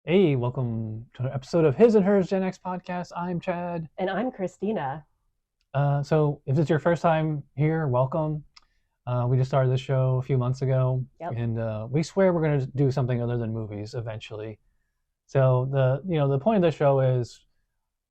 Hey, welcome to an episode of His and Hers Gen X podcast. I'm Chad. And I'm Cristina. So, if it's your first time here, welcome. We just started this show a few months ago, Yep. and we swear we're going to do something other than movies eventually. So the point of the show is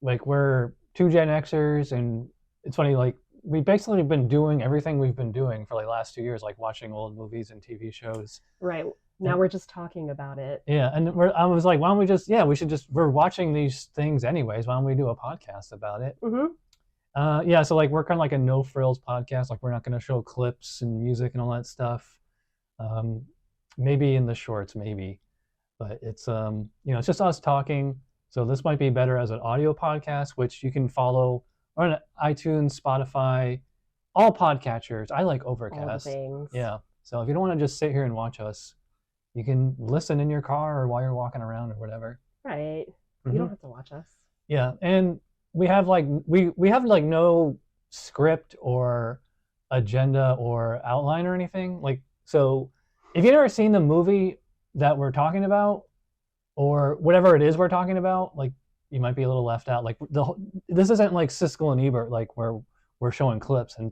like we're two Gen Xers, and it's funny like we basically been doing everything we've been doing for like the last 2 years, like watching old movies and TV shows. Right. Now And we're just talking about it. yeah, and I was like, why don't we just, yeah, we should just, we're watching these things anyways. Why don't we do a podcast about it? Mm-hmm. Yeah, so like we're kind of like a no frills podcast. Like we're not going to show clips and music and all that stuff. Um, Maybe in the shorts, maybe, but it's just us talking. So this might be better as an audio podcast, which you can follow on iTunes, Spotify, all podcatchers. I like All the Overcast. things. Yeah. So if you don't want to just sit here and watch us, you can listen in your car or while you're walking around or whatever. Right. You Mm-hmm. don't have to watch us. Yeah, and we have like no script or agenda or outline or anything. Like so, if you've never seen the movie that we're talking about or whatever it is we're talking about, like you might be a little left out. Like this isn't like Siskel and Ebert, like where we're showing clips and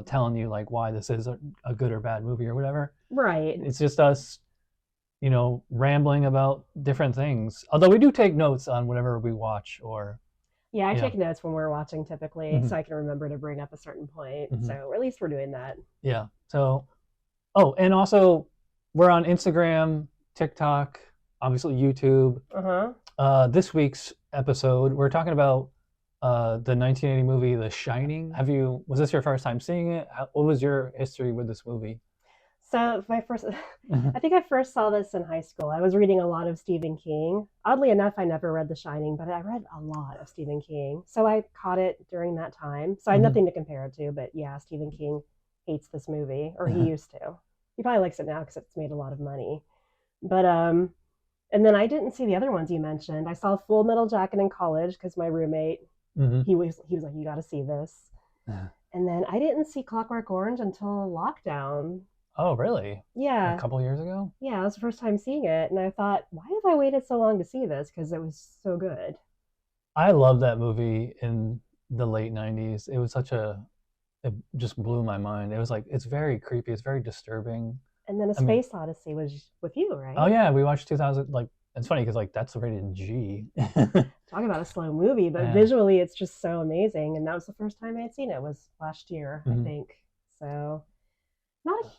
telling you like why this is a good or bad movie or whatever. Right. It's just us rambling about different things. Although we do take notes on whatever we watch or Yeah, I yeah. take notes when we're watching typically, Mhm. so I can remember to bring up a certain point. Mhm. So at least we're doing that. Yeah. So, oh, and also we're on Instagram, TikTok, obviously YouTube. Uh-huh. This week's episode, we're talking about the 1980 movie The Shining. Was this your first time seeing it? What was your history with this movie? So I think I first saw this in high school. I was reading a lot of Stephen King. Oddly enough, I never read The Shining, but I read a lot of Stephen King. So I caught it during that time. So I had Mhm. nothing to compare it to, but yeah, Stephen King hates this movie, or he used to. He probably likes it now because it's made a lot of money. But and then I didn't see the other ones you mentioned. I saw Full Metal Jacket in college because my roommate, Mhm. he was like, you got to see this. And then I didn't see Clockwork Orange until lockdown. Oh, really? Yeah. A couple years ago? Yeah, it was the first time seeing it, and I thought, why have I waited so long to see this? Because it was so good. I love that movie in the late 90s. It just blew my mind. It was like, it's very creepy. It's very disturbing. And then A Space Odyssey was with you, right? Oh yeah, we watched 2000. Like it's funny because like that's rated G. Talk about a slow movie, but Yeah. visually it's just so amazing. And that was the first time I had seen it. Was last year, Mhm. I think. So,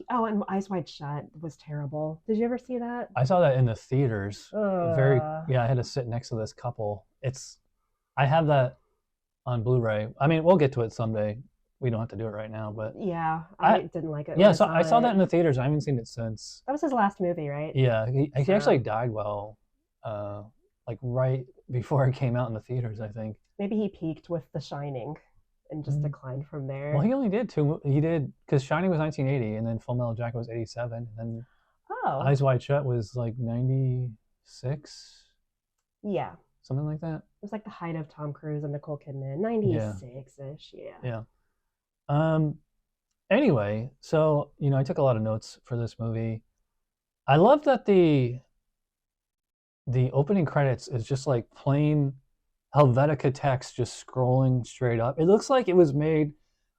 and Eyes Wide Shut was terrible. Did you ever see that? I saw that in the theaters. Uh, I had to sit next to this couple. I have that on Blu-ray. I mean, we'll get to it someday. We don't have to do it right now, but Yeah, I didn't like it. Yeah, so I saw that in the theaters. I haven't seen it since. That was his last movie, right? Yeah, he actually died like right before it came out in the theaters, I think. Maybe he peaked with The Shining and just declined from there. Well, he only did two. He did because Shining was 1980, and then Full Metal Jacket was 87, and then Eyes Wide Shut was like 96. Yeah, something like that. It was like the height of Tom Cruise and Nicole Kidman, 96-ish. Yeah. Anyway, so I took a lot of notes for this movie. I love that the opening credits is just like plain Helvetica text just scrolling straight up. It looks like it was made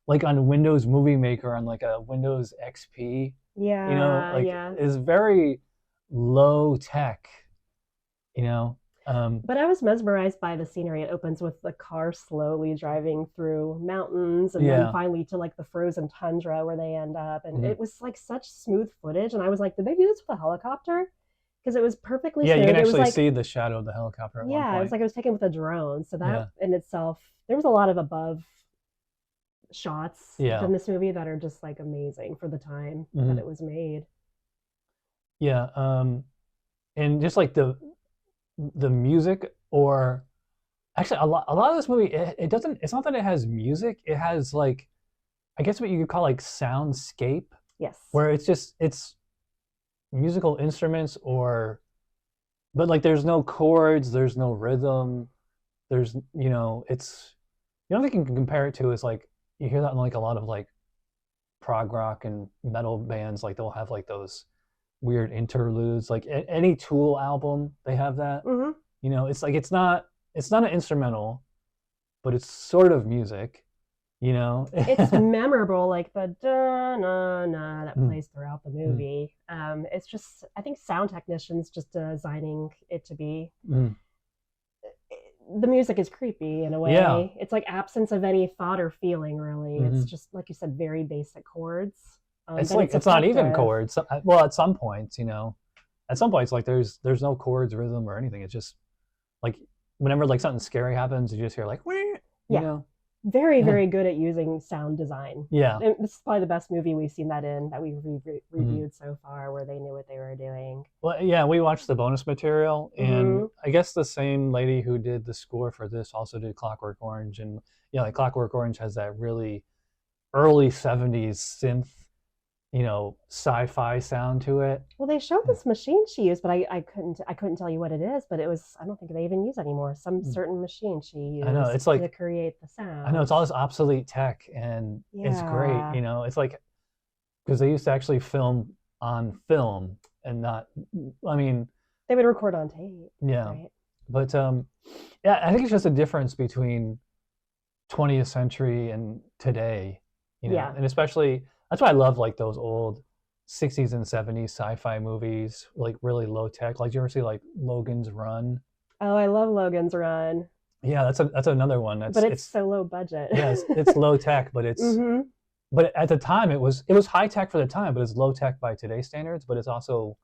like on Windows Movie Maker on like a Windows XP. Yeah, it's very low tech. But I was mesmerized by the scenery. It opens with the car slowly driving through mountains and then finally to like the frozen tundra where they end up. And it was like such smooth footage. And I was like, did they do this with a helicopter? Because it was perfectly smooth. You can actually like, see the shadow of the helicopter at one point. Yeah, it was like it was taken with a drone. So that in itself, there was a lot of above shots in this movie that are just like amazing for the time that it was made. Yeah, and just like the music, or actually a lot of this movie, it's not that it has music, it has like, I guess what you could call like soundscape. Yes. Where it's musical instruments but like there's no chords, there's no rhythm, there's it's the only thing you can compare it to is like you hear that in like a lot of like prog rock and metal bands, like they'll have like those weird interludes. Like any Tool album, they have that. Hmm. You know, it's like it's not an instrumental, but it's sort of music. You know. It's memorable, like the da na na that Mm, plays throughout the mm, movie. It's just, I think sound technicians just designing it to be. mm. The music is creepy in a Yeah. way. It's like absence of any thought or feeling, really. It's Hmm. just like you said, very basic chords, It's but like it's it's not even effective. chords. Well, at some points, you know, at some points, like there's no chords, rhythm, or anything. It's just like whenever like something scary happens, you just hear like, "Wah," you Yeah, know. very, very good at using sound design. Yeah. And this is probably the best movie we've seen that in, that we've Hmm. reviewed so far, where they knew what they were doing. Well, yeah, we watched the bonus material, and Hmm. I guess the same lady who did the score for this also did Clockwork Orange, and yeah, like Clockwork Orange has that really early '70s synth, you know, sci-fi sound to it. Well, they showed this machine she used, but I couldn't tell you what it is. But it was, I don't think they even use it anymore. Some certain machine she I know used it's to like create the I know it's all sounds. this obsolete tech, and it's great. Yeah, You know, it's like because they used to actually film on film and not. I mean, they would record on tape, yeah, right? but yeah, I think it's just a difference between 20th century and today, you know, Yeah. and especially that's why I love like those old 60s and 70s sci-fi movies, like really low tech. Like, do you ever see like Logan's Run? Oh, I love Logan's Run, Yeah, that's another one. but it's It's so low budget. yeah, it's low tech, but it's Hmm. but at the time it was high tech for the time, but it's low tech by today's standards. But it's also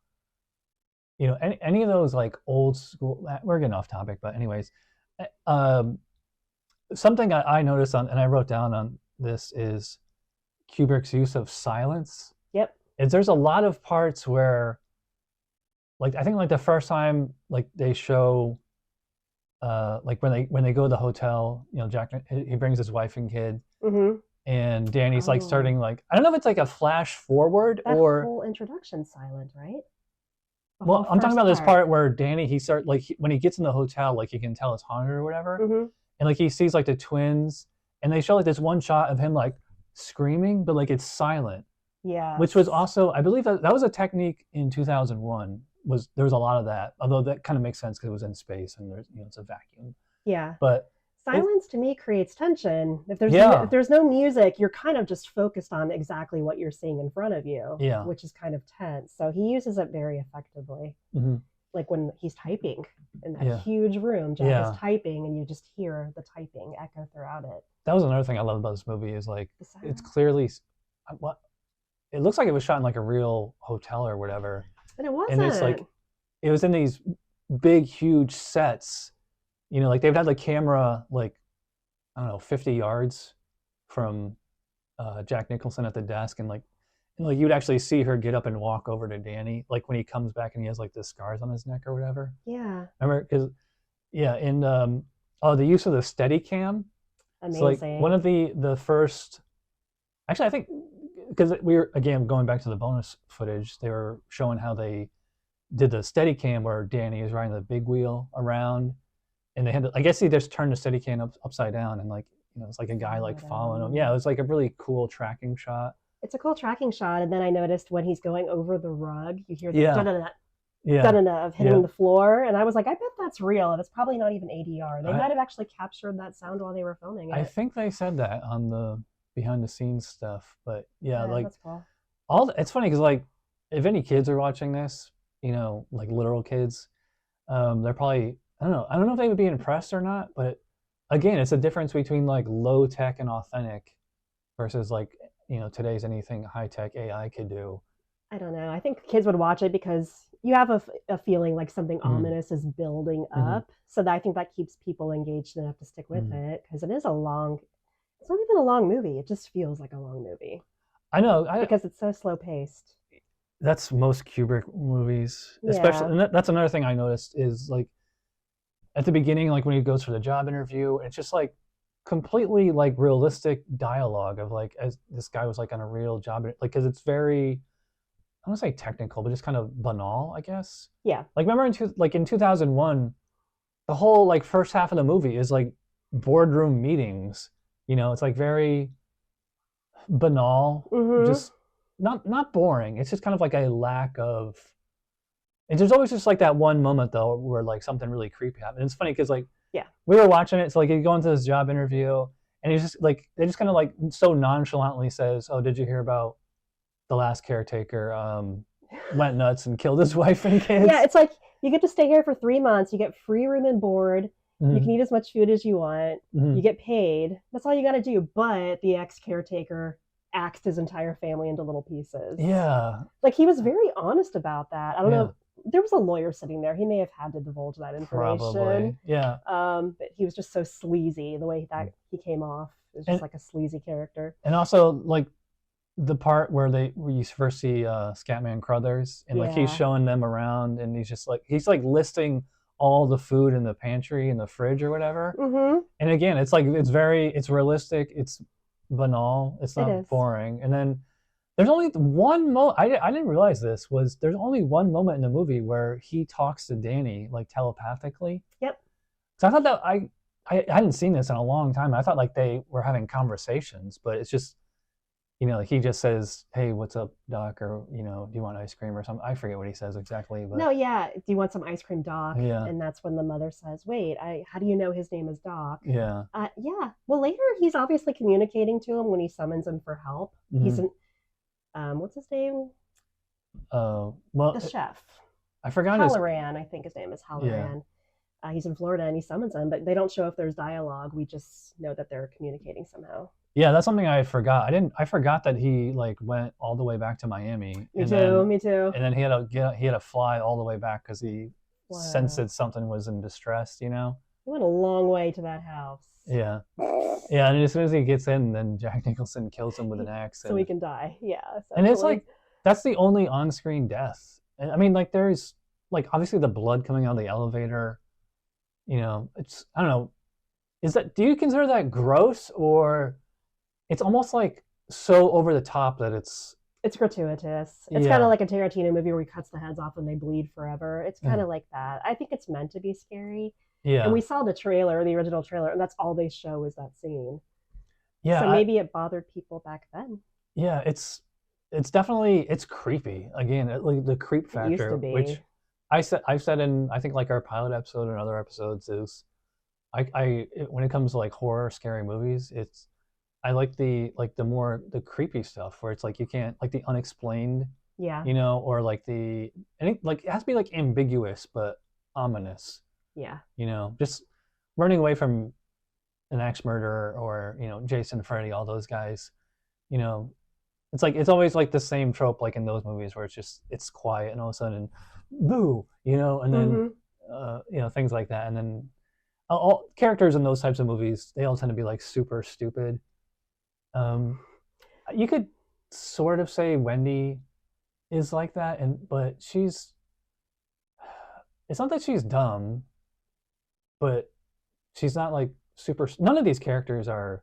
you know any of those like old school. We're getting off topic, but anyways, um, something I noticed on and I wrote down on this is Kubrick's use of silence. Yep. Is there's a lot of parts where like I think like the first time like they show like when they go to the hotel, you know, Jack he brings his wife and kid Hmm. and Danny's like Oh, starting like I don't know if it's like a flash forward that or whole introduction silent, right? The whole well, I'm talking first about this part. part where Danny he start like when he gets in the hotel, like he can tell it's haunted or whatever, Hmm. and like he sees like the twins, and they show like this one shot of him like screaming, but like it's silent, which was Yes. also I believe that was a technique in 2001. Was there was a lot of that, although that kind of makes sense because it was in space and there's you know it's a vacuum, Yeah. but it Silence to me creates tension. If yeah there's no music, you're kind of just focused on exactly what you're seeing in front of you, yeah which is kind of tense. So he uses it very effectively. hmm Like when he's typing in that yeah huge room, Jack is yeah. typing, and you just hear the typing echo throughout it. That was another thing I love about this movie is like The it's sound, clearly what it looks like it was shot in like a real hotel or whatever, but it and it's like wasn't. it was in these big huge sets. You know, like they've had the camera like I don't know 50 yards from Jack Nicholson at the desk, and like you'd actually see her get up and walk over to Danny, like when he comes back and he has like the scars on his neck or whatever. Yeah, Remember? Because yeah, and oh, the use of the steady cam. So like one amazing. of the first, actually I think because we were again going back to the bonus footage, they were showing how they did the steady cam where Danny is riding the big wheel around, and they had to, I guess he just turned the steady cam upside down and like you know it's like a guy like following him. Yeah, it Follow. was like a really cool tracking shot. It's a cool tracking shot, and then I noticed when he's going over the rug, you hear the da Yeah, da da yeah, da da of hitting yeah. the floor, and I was like, I bet that's real, and it's probably not even ADR. They I might have actually captured that sound while they were filming I it. think they said that on the behind the scenes stuff, but yeah, Yeah, like that's cool. it's funny because like if any kids are watching this, you know, like literal kids, they're probably I don't know if they would be impressed or not, but again, it's a difference between like low tech and authentic versus like you know today's anything high tech AI could do. I don't know. I think kids would watch it because you have a feeling like something Mm-hmm. ominous is building Mm-hmm. up. So I think that keeps people engaged enough to stick with Mm-hmm. it, because it is a long, it's not even a long movie. It just feels like a long movie I know. because it's so slow paced. That's most Kubrick movies, especially, Yeah. and that's another thing I noticed is like at the beginning, like when he goes for the job interview, it's just like completely like realistic dialogue of like as this guy was like on a real job, like because it's very I don't want to say technical, but just kind of banal, I guess. Yeah. Like remember like in 2001, the whole like first half of the movie is like boardroom meetings. You know, it's like very banal, Mm-hmm. just not boring. It's just kind of like a lack of. And there's always just like that one moment though where like something really creepy happened. And it's funny because like Yeah. we were watching it, so like you go into this job interview, and he's just like they just kind of like so nonchalantly says, "Oh, did you hear about the last caretaker went nuts and killed his wife and kids?" Yeah, it's like you get to stay here for 3 months. You get free room and board. Mm-hmm. You can eat as much food as you want. Mm-hmm. You get paid. That's all you got to do. But the ex caretaker axed his entire family into little pieces. Yeah. Like he was very honest about that. I don't know. There was a lawyer sitting there. He may have had to divulge that information. Probably. Yeah. But he was just so sleazy. The way that he came off is just like a sleazy character. And also like the part where you first see Scatman Crothers, and like he's showing them around, and he's like listing all the food in the pantry and the fridge or whatever. Mm-hmm. And again, it's like it's realistic, it's banal, it's not boring. And then there's only one moment. I didn't realize this was there's only one moment in the movie where he talks to Danny like telepathically. Yep. So I thought that I hadn't seen this in a long time. I thought like they were having conversations, but it's just, you know, like he just says, "Hey, what's up, Doc?" Or, you know, "Do you want ice cream?" or something. I forget what he says exactly. But no, yeah. Do you want some ice cream, Doc? Yeah. And that's when the mother says, "Wait, how do you know his name is Doc?" Yeah. Yeah. Well, later he's obviously communicating to him when he summons him for help. Mm-hmm. He's an what's his name? Well, the chef. I forgot Halloran, I think his name is Halloran. Yeah. He's in Florida and he summons him, but they don't show if there's dialogue. We just know that they're communicating somehow. Yeah, that's something I forgot. I forgot that he like went all the way back to Miami. Me too. And then he had to fly all the way back because he sensed that something was in distress. You know. He went a long way to that house. Yeah. Yeah, and as soon as he gets in, then Jack Nicholson kills him with an axe. So he can die. Yeah. And it's like, that's the only on-screen death. And I mean, like, there's, like, obviously the blood coming out of the elevator. You know, it's, I don't know. Do you consider that gross, or it's almost like so over the top that it's gratuitous. It's kind of like a Tarantino movie where he cuts the heads off and they bleed forever. It's kind of like that. I think it's meant to be scary. Yeah. And we saw the original trailer, and that's all they show is that scene. Yeah. So maybe it bothered people back then. Yeah, it's definitely, it's creepy. Again, like the creep factor, it used to be. Which I've said in, I think, like our pilot episode and other episodes, is when it comes to like horror, scary movies, I like the creepy stuff where it's like you can't, like the unexplained. Yeah. You know, or like it has to be like ambiguous but ominous. Yeah. You know, just running away from an axe murderer, or, you know, Jason, Freddy, all those guys. You know, it's like, it's always like the same trope, like in those movies where it's quiet and all of a sudden, boo, you know, and then, you know, things like that. And then all characters in those types of movies, they all tend to be like super stupid. You could sort of say Wendy is like that, but it's not that she's dumb, but she's not like super. None of these characters are.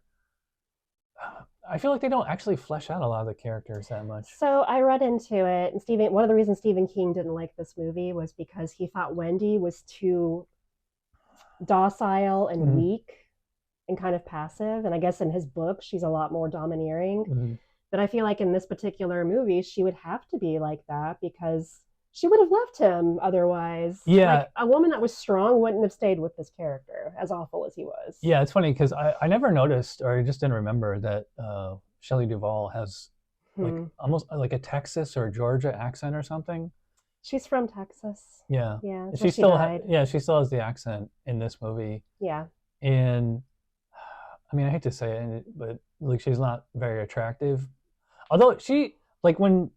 I feel like they don't actually flesh out a lot of the characters that much. So I read into it, and one of the reasons Stephen King didn't like this movie was because he thought Wendy was too docile and weak and kind of passive. And I guess in his book, she's a lot more domineering. Mm-hmm. But I feel like in this particular movie, she would have to be like that because she would have left him otherwise. Yeah. Like, a woman that was strong wouldn't have stayed with this character, as awful as he was. Yeah, it's funny because I never noticed, or I just didn't remember that Shelley Duvall has like almost like a Texas or Georgia accent or something. She's from Texas. Yeah. Yeah. She still has the accent in this movie. Yeah. And I mean, I hate to say it, but like she's not very attractive. Although she, like, when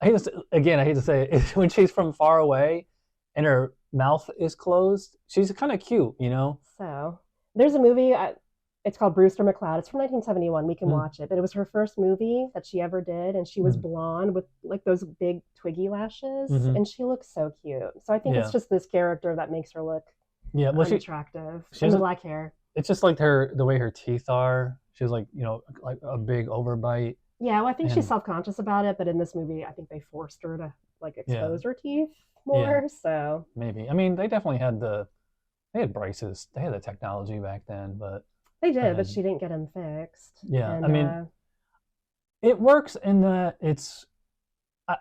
I hate to say it, when she's from far away and her mouth is closed, she's kind of cute, you know? So there's a movie, it's called Brewster McCloud. It's from 1971. We can watch it. But it was her first movie that she ever did. And she was blonde with like those big twiggy lashes. And she looks so cute. So I think it's just this character that makes her look attractive. She has black hair. It's just like the way her teeth are. She's like, you know, like a big overbite. Yeah, well, I think she's self-conscious about it, but in this movie, I think they forced her to like expose her teeth more. So maybe. I mean, they definitely had braces. They had the technology back then, but they did, but she didn't get them fixed. Yeah, I mean, it works in that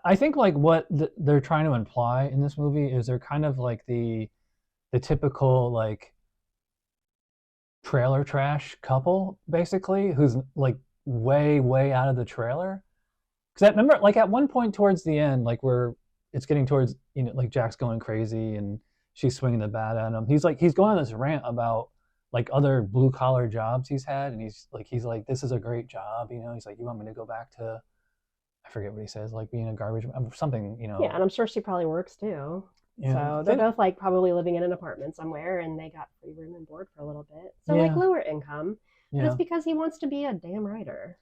I think like what they're trying to imply in this movie is they're kind of like the typical like trailer trash couple basically who's like way out of the trailer. Because I remember like at one point towards the end, like where it's getting towards, you know, like Jack's going crazy and she's swinging the bat at him. He's going on this rant about like other blue collar jobs he's had, and he's like this is a great job, you know. He's like, you want me to go back to, I forget what he says, like being a garbage something, you Yeah, know. and I'm sure she probably works too. Yeah, So they're both like probably living in an apartment somewhere, and they got free room and board for a little bit. So like yeah, lower income, but it's yeah. because he wants to be a damn writer.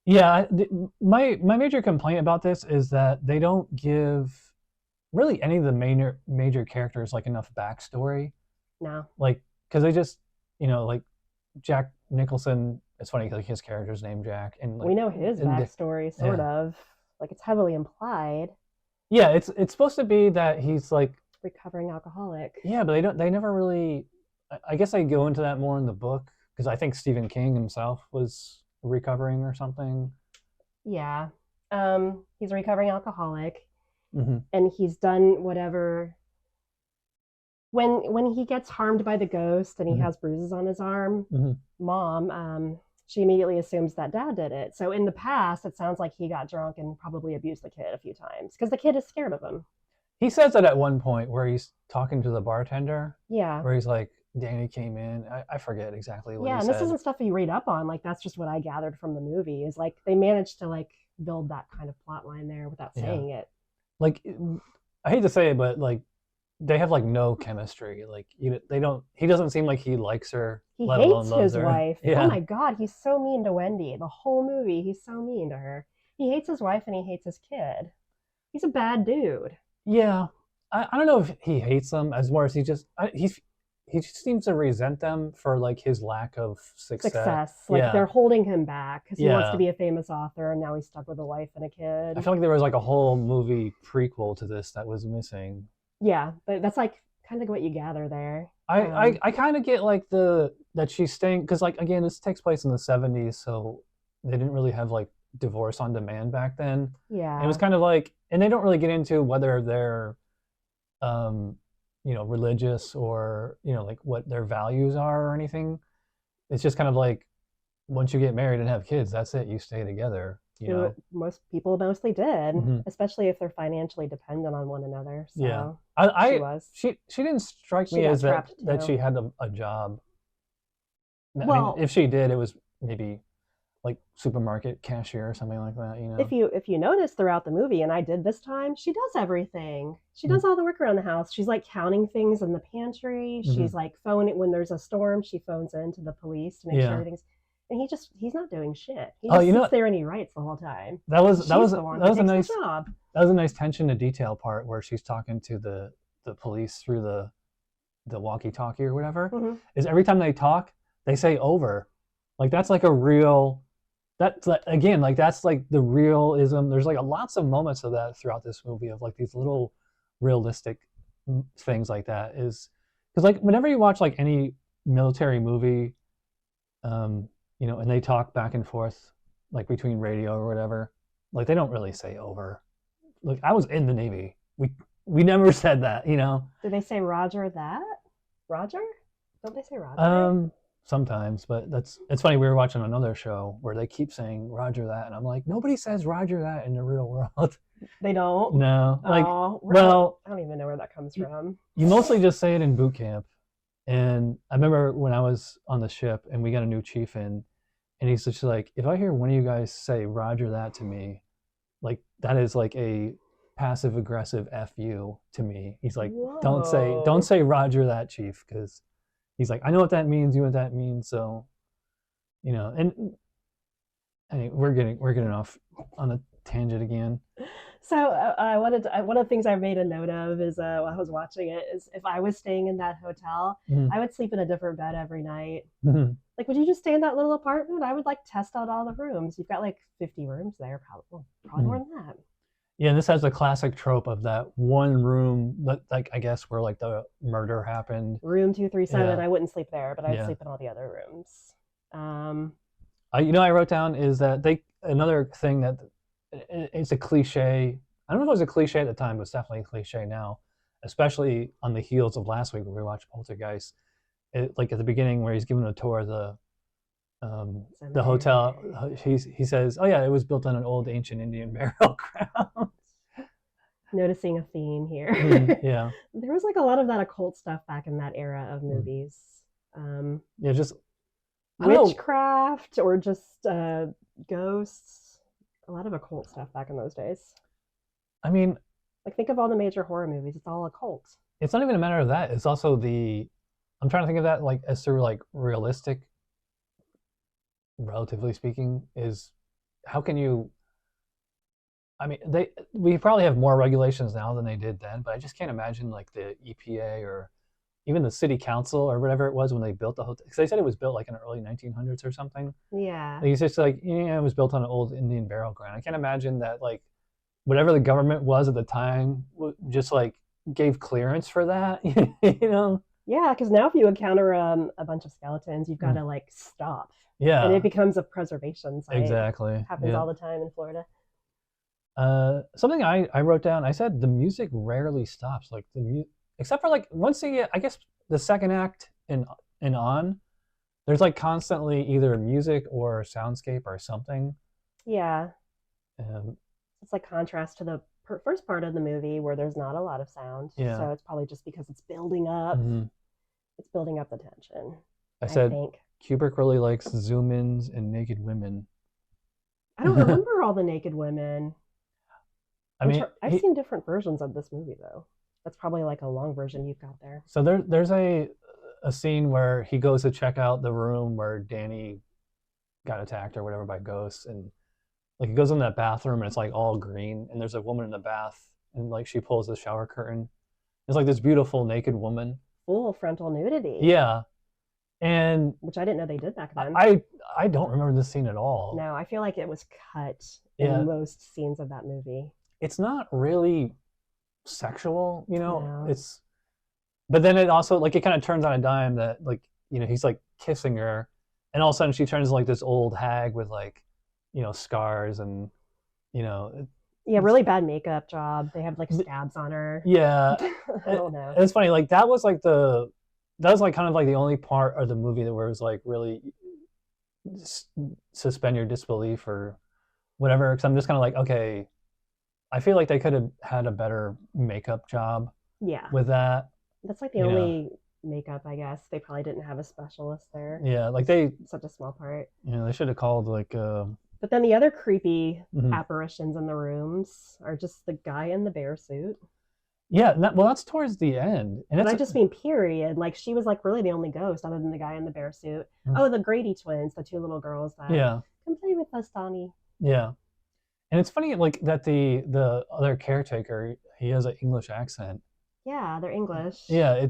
Yeah, my major complaint about this is that they don't give really any of the major characters like enough backstory. No, Like, because they just, you know, like Jack Nicholson. It's funny, like his character's named Jack, and like, we know his backstory sort yeah, of. Like it's heavily implied. yeah. It's supposed to be that he's like, Recovering alcoholic. yeah, but they never really. I guess they go into that more in the book because I think Stephen King himself was recovering or something. Yeah. He's a recovering alcoholic, Mm-hmm. and he's done whatever. When he gets harmed by the ghost and he Mm-hmm. has bruises on his arm, Mm-hmm. mom, she immediately assumes that dad did it. So in the past, it sounds like he got drunk and probably abused the kid a few times because the kid is scared of him. He says that at one point where he's talking to the bartender, Yeah. where he's like, Danny came in. I forget exactly what Yeah, he and this said. isn't stuff you read up on. Like that's just what I gathered from the movie. Is like they managed to like build that kind of plot line there without Yeah. saying it. Like, I hate to say it, but like, they have like no chemistry. Like, they don't. He doesn't seem like he likes her, He let alone hates loves his her. wife. Yeah. Oh my god, he's so mean to Wendy. The whole movie, he's so mean to her. He hates his wife and he hates his kid. He's a bad dude. Yeah. I don't know if he hates them as more as he just seems to resent them for like his lack of success. Like Yeah. they're holding him back because he wants Yeah. to be a famous author and now he's stuck with a wife and a kid. I feel like there was like a whole movie prequel to this that was missing. Yeah, but that's like kind of what you gather there. I kind of get like that she's staying because like again this takes place in the 70s, so they didn't really have like divorce on demand back then. Yeah. And it was kind of like, and they don't really get into whether they're you know, religious or, you know, like what their values are or anything. It's just kind of like once you get married and have kids, that's it. You stay together. You know, most people mostly did, mm-hmm. especially if they're financially dependent on one another. So yeah, she didn't strike me as that she had a job. Well, I mean, if she did, it was maybe like supermarket cashier or something like that. You know, if you notice throughout the movie, and I did this time, she does everything. She does all the work around the house. She's like counting things in the pantry. Mm-hmm. She's like phoning when there's a storm. She phones in to the police to make sure everything's. And he's not doing shit. He just sits there and he writes the whole time. That was a nice attention to detail part where she's talking to the police through the walkie-talkie or whatever. Mm-hmm. Is every time they talk, they say over. Like that's like a real. That's like, again, like that's like the realism. There's like lots of moments of that throughout this movie of like these little realistic things like that. Is because like whenever you watch like any military movie, you know, and they talk back and forth like between radio or whatever, like they don't really say over. Like I was in the Navy. We never said that, you know. Do they say Roger that? Roger? Don't they say Roger? Sometimes, but it's funny. We were watching another show where they keep saying Roger that, and I'm like, nobody says Roger that in the real world. They don't? No. Like, well, I don't even know where that comes from. You mostly just say it in boot camp. And I remember when I was on the ship and we got a new chief in, and he's just like, if I hear one of you guys say Roger that to me, like that is like a passive aggressive FU to me. He's like, whoa. Don't say Roger that, chief, because he's like, I know what that means, you know what that means, so you know. And anyway, we're getting off on a tangent again. So one of the things I made a note of is while I was watching it is if I was staying in that hotel, I would sleep in a different bed every night. Like, would you just stay in that little apartment? I would like test out all the rooms. You've got like 50 rooms there, probably more than that. Yeah, and this has the classic trope of that one room that, like, I guess where like the murder happened. Room 237. Yeah. I wouldn't sleep there, but I'd sleep in all the other rooms. I wrote down is that another thing that it's a cliche. I don't know if it was a cliche at the time, but it's definitely a cliche now, especially on the heels of last week when we watched Poltergeist. Like at the beginning where he's giving a tour of the hotel, he says, "Oh yeah, it was built on an old ancient Indian burial ground." Noticing a theme here. Yeah, there was like a lot of that occult stuff back in that era of movies. Yeah, just witchcraft or just ghosts. A lot of occult stuff back in those days. I mean, like think of all the major horror movies. It's all occult. It's not even a matter of that. It's also I'm trying to think of that like as through like realistic, relatively speaking, is how can you? I mean, we probably have more regulations now than they did then, but I just can't imagine like the EPA or even the city council or whatever it was when they built the hotel. Because they said it was built like in the early 1900s or something. Yeah. Like, it's just like, it was built on an old Indian burial ground. I can't imagine that like whatever the government was at the time just like gave clearance for that. Yeah, because now if you encounter a bunch of skeletons, you've got to like stop. Yeah. And it becomes a preservation site. Exactly. It happens all the time in Florida. Something I wrote down. I said the music rarely stops. Like except for like once I guess the second act and on, there's like constantly either music or soundscape or something. Yeah. It's like contrast to the first part of the movie where there's not a lot of sound. Yeah. So it's probably just because it's building up. Mm-hmm. It's building up the tension. I think Kubrick really likes zoom-ins and naked women. I don't remember all the naked women. I've seen different versions of this movie though. That's probably like a long version you've got there. So there's a scene where he goes to check out the room where Danny got attacked or whatever by ghosts, and like he goes in that bathroom and it's like all green, and there's a woman in the bath, and like she pulls the shower curtain. It's like this beautiful naked woman. Full frontal nudity. Yeah. And which I didn't know they did back then. I don't remember this scene at all. No, I feel like it was cut in most scenes of that movie. It's not really sexual, No. But then it also like it kind of turns on a dime that like he's like kissing her, and all of a sudden she turns like this old hag with like scars and really bad makeup job. They have like scabs on her. Yeah. I don't know. It's funny, like that was kind of like the only part of the movie that where it was like really suspend your disbelief or whatever, because I'm just kind of like, okay, I feel like they could have had a better makeup job with that. That's like the only makeup, I guess. They probably didn't have a specialist there. Yeah, like such a small part. They should have called like But then the other creepy apparitions in the rooms are just the guy in the bear suit. Yeah, that's towards the end. And I just mean period. Like she was like really the only ghost other than the guy in the bear suit. Mm-hmm. Oh, the Grady twins, the two little girls that come play with us, Donnie. Yeah. And it's funny like that the other caretaker, he has an English accent. Yeah, they're English. Yeah,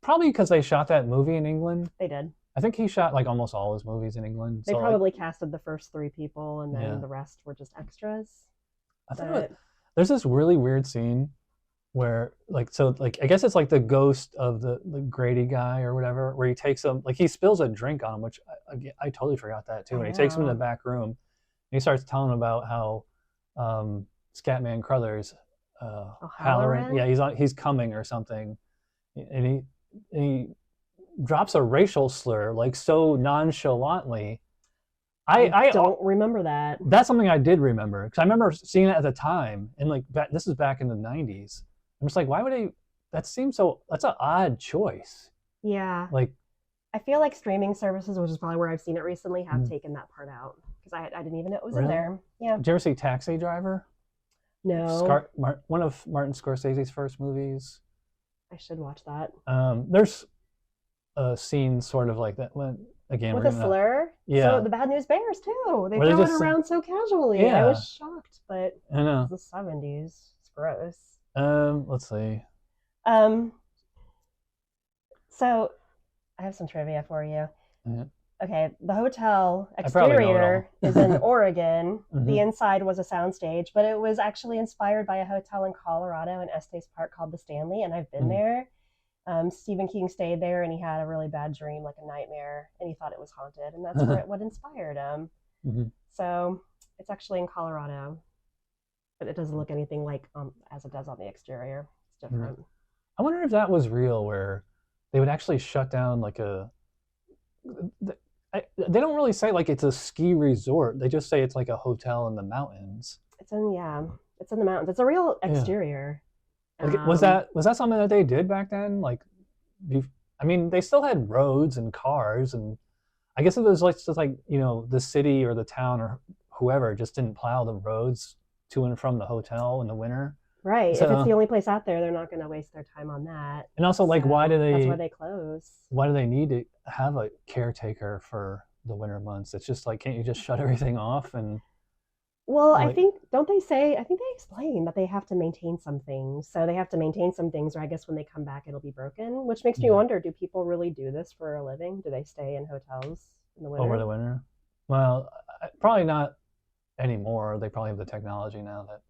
probably because they shot that movie in England. They did. I think he shot like almost all his movies in England. They probably casted the first 3 people and then the rest were just extras. There's this really weird scene where I guess it's like the ghost of the Grady guy or whatever, where he takes him, like he spills a drink on him, which I totally forgot that too. And he takes him in the back room and he starts telling him about how Scatman Crothers, Halloran, he's coming or something, and he drops a racial slur like so nonchalantly. I don't remember that. That's something I did remember because I remember seeing it at the time, and like this is back in the 90s. I'm just like, why would they? That's an odd choice. Yeah. Like, I feel like streaming services, which is probably where I've seen it recently, have taken that part out because I didn't even know it was in there. Yeah. Did you ever see Taxi Driver? No. One of Martin Scorsese's first movies. I should watch that. There's a scene sort of like that when again with a slur. Yeah. So the Bad News Bears too. They throw it around so casually. Yeah. I was shocked, but I know. It was the 70s. It's gross. Let's see. So I have some trivia for you. Mm-hmm. Okay, the hotel exterior is in Oregon. Mm-hmm. The inside was a soundstage, but it was actually inspired by a hotel in Colorado in Estes Park called the Stanley, and I've been there. Stephen King stayed there and he had a really bad dream, like a nightmare, and he thought it was haunted, and that's what inspired him. Mm-hmm. So it's actually in Colorado, but it doesn't look anything like as it does on the exterior. It's different. Mm-hmm. I wonder if that was real, where they would actually shut down like they don't really say like it's a ski resort. They just say it's like a hotel in the mountains. It's in the mountains. It's a real exterior. Like, was that something that they did back then? Like, I mean, they still had roads and cars, and I guess it was like just like the city or the town or whoever just didn't plow the roads to and from the hotel in the winter. Right. So, if it's the only place out there, they're not going to waste their time on that. And also, like, why do That's why they close. Why do they need to have a caretaker for the winter months? It's just like, can't you just shut everything off? And well, like, I think they explain that they have to maintain some things. So they have to maintain some things, or I guess when they come back, it'll be broken. Which makes me wonder: do people really do this for a living? Do they stay in hotels in the winter? Over the winter? Well, probably not anymore. They probably have the technology now that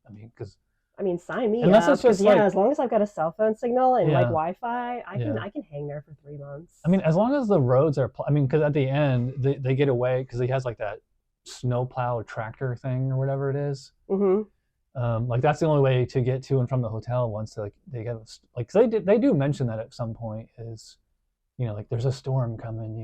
sign me up. It's just like, as long as I've got a cell phone signal and like Wi-Fi, I can hang there for 3 months. I mean, as long as the roads are, because at the end they get away because he has like that snowplow tractor thing or whatever it is. Mm-hmm. Like that's the only way to get to and from the hotel once they get like they do mention that at some point is, like there's a storm coming,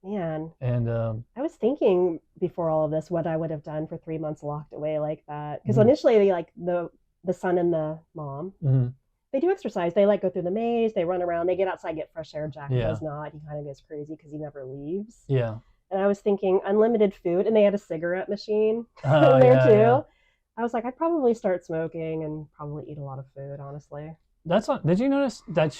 Man. And I was thinking before all of this what I would have done for 3 months locked away like that, because initially they like the son and the mom. Mm-hmm. They do exercise. They like go through the maze. They run around. They get outside, get fresh air. Jack does not. He kind of goes crazy because he never leaves. Yeah. And I was thinking unlimited food, and they had a cigarette machine in there too. Yeah. I was like, I'd probably start smoking and probably eat a lot of food, honestly. Did you notice that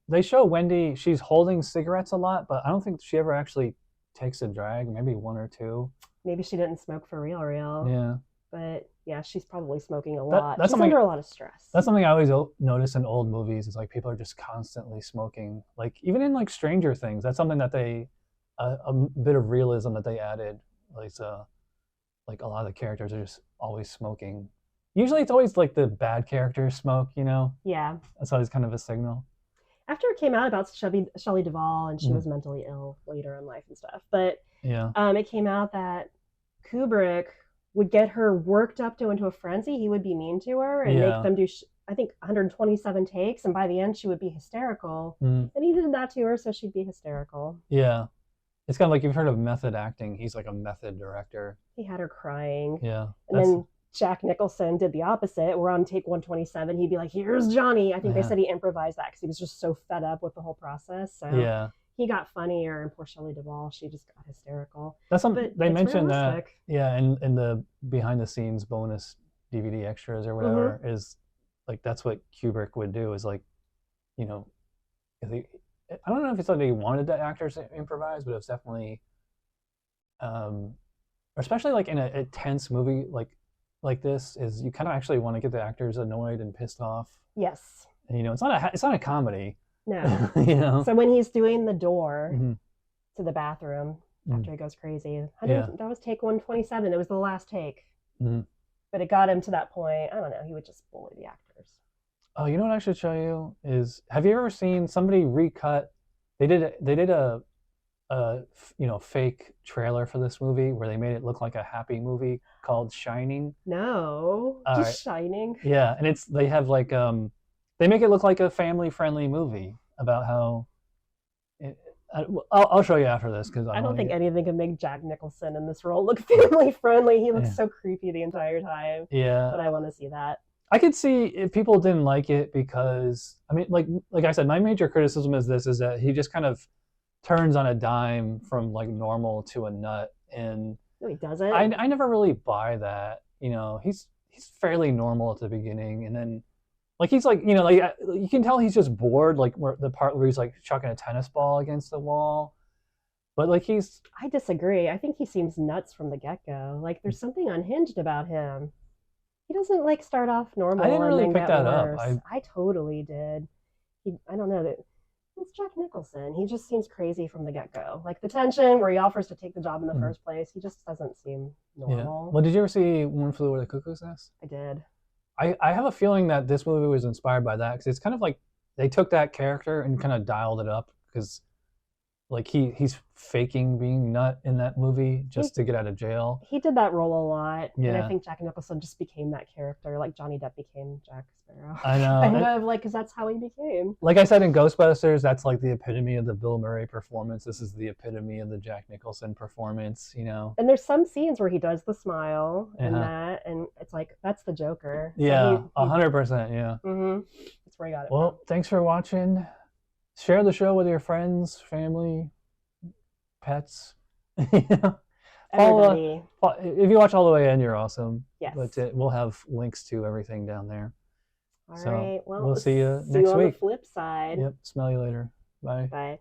they show Wendy, she's holding cigarettes a lot, but I don't think she ever actually takes a drag, maybe one or two. Maybe she didn't smoke for real. Yeah. But yeah, she's probably smoking a lot. She's under a lot of stress. That's something I always notice in old movies is like people are just constantly smoking. Like even in like Stranger Things, that's something that a bit of realism that they added. Like a lot of the characters are just always smoking. Usually it's always like the bad characters smoke, Yeah. That's always kind of a signal. After it came out about Shelley Duvall and she was mentally ill later in life and stuff, but it came out that Kubrick would get her worked up into a frenzy. He would be mean to her and make them do, I think, 127 takes, and by the end she would be hysterical. And he did that to her, so she'd be hysterical. Yeah. It's kind of like you've heard of method acting. He's like a method director. He had her crying. Yeah. And then Jack Nicholson did the opposite. We're on take 127. He'd be like, here's Johnny. I think they said he improvised that because he was just so fed up with the whole process. So he got funnier, and poor Shelley Duvall, she just got hysterical. That's something they mentioned realistic. In the behind the scenes bonus DVD extras or whatever is like that's what Kubrick would do is like, I don't know if it's like he wanted the actors to improvise, but it was definitely, especially like in a tense movie like this, is you kind of actually want to get the actors annoyed and pissed off. Yes. And, it's not a comedy. No. So when he's doing the door to the bathroom after he goes crazy, that was take 127. It was the last take. But it got him to that point. I don't know. He would just bully the actors. Oh, you know what I should show you is, have you ever seen somebody recut? They did a fake trailer for this movie where they made it look like a happy movie called Shining. No, just Shining. Yeah, and they have like they make it look like a family-friendly movie about how. I'll show you after this because I don't think anything can make Jack Nicholson in this role look family-friendly. He looks so creepy the entire time. Yeah, but I want to see that. I could see if people didn't like it because like I said, my major criticism is that he just kind of turns on a dime from like normal to a nut, and no, he doesn't. I never really buy that. He's fairly normal at the beginning, and then like he's like you can tell he's just bored, like where the part where he's like chucking a tennis ball against the wall, but like I disagree. I think he seems nuts from the get-go. Like there's something unhinged about him. He doesn't like start off normal. I didn't really pick that up. I totally did. I don't know that. It's Jack Nicholson. He just seems crazy from the get-go. Like the tension where he offers to take the job in the first place, he just doesn't seem normal. Yeah. Well, did you ever see One Flew Over the Cuckoo's Nest? I did. I have a feeling that this movie was inspired by that because it's kind of like they took that character and kind of dialed it up because like he's faking being nut in that movie just to get out of jail. He did that role a lot, and Yeah. I think Jack Nicholson just became that character, like Johnny Depp became Jack Sparrow. I know. Kind of like, because that's how he became. Like I said in Ghostbusters, that's like the epitome of the Bill Murray performance. This is the epitome of the Jack Nicholson performance, you know. And there's some scenes where he does the smile and Uh-huh. that, and it's like that's the Joker. So Yeah, 100%. Yeah. That's where he got it Well, from. thanks for watching. Share the show with your friends, family, pets. You know? Everybody. If you watch all the way in, you're awesome. Yes. But we'll have links to everything down there. All So right. Well, we'll see you see you next on week. the flip side. Yep. Smell you later. Bye. Bye.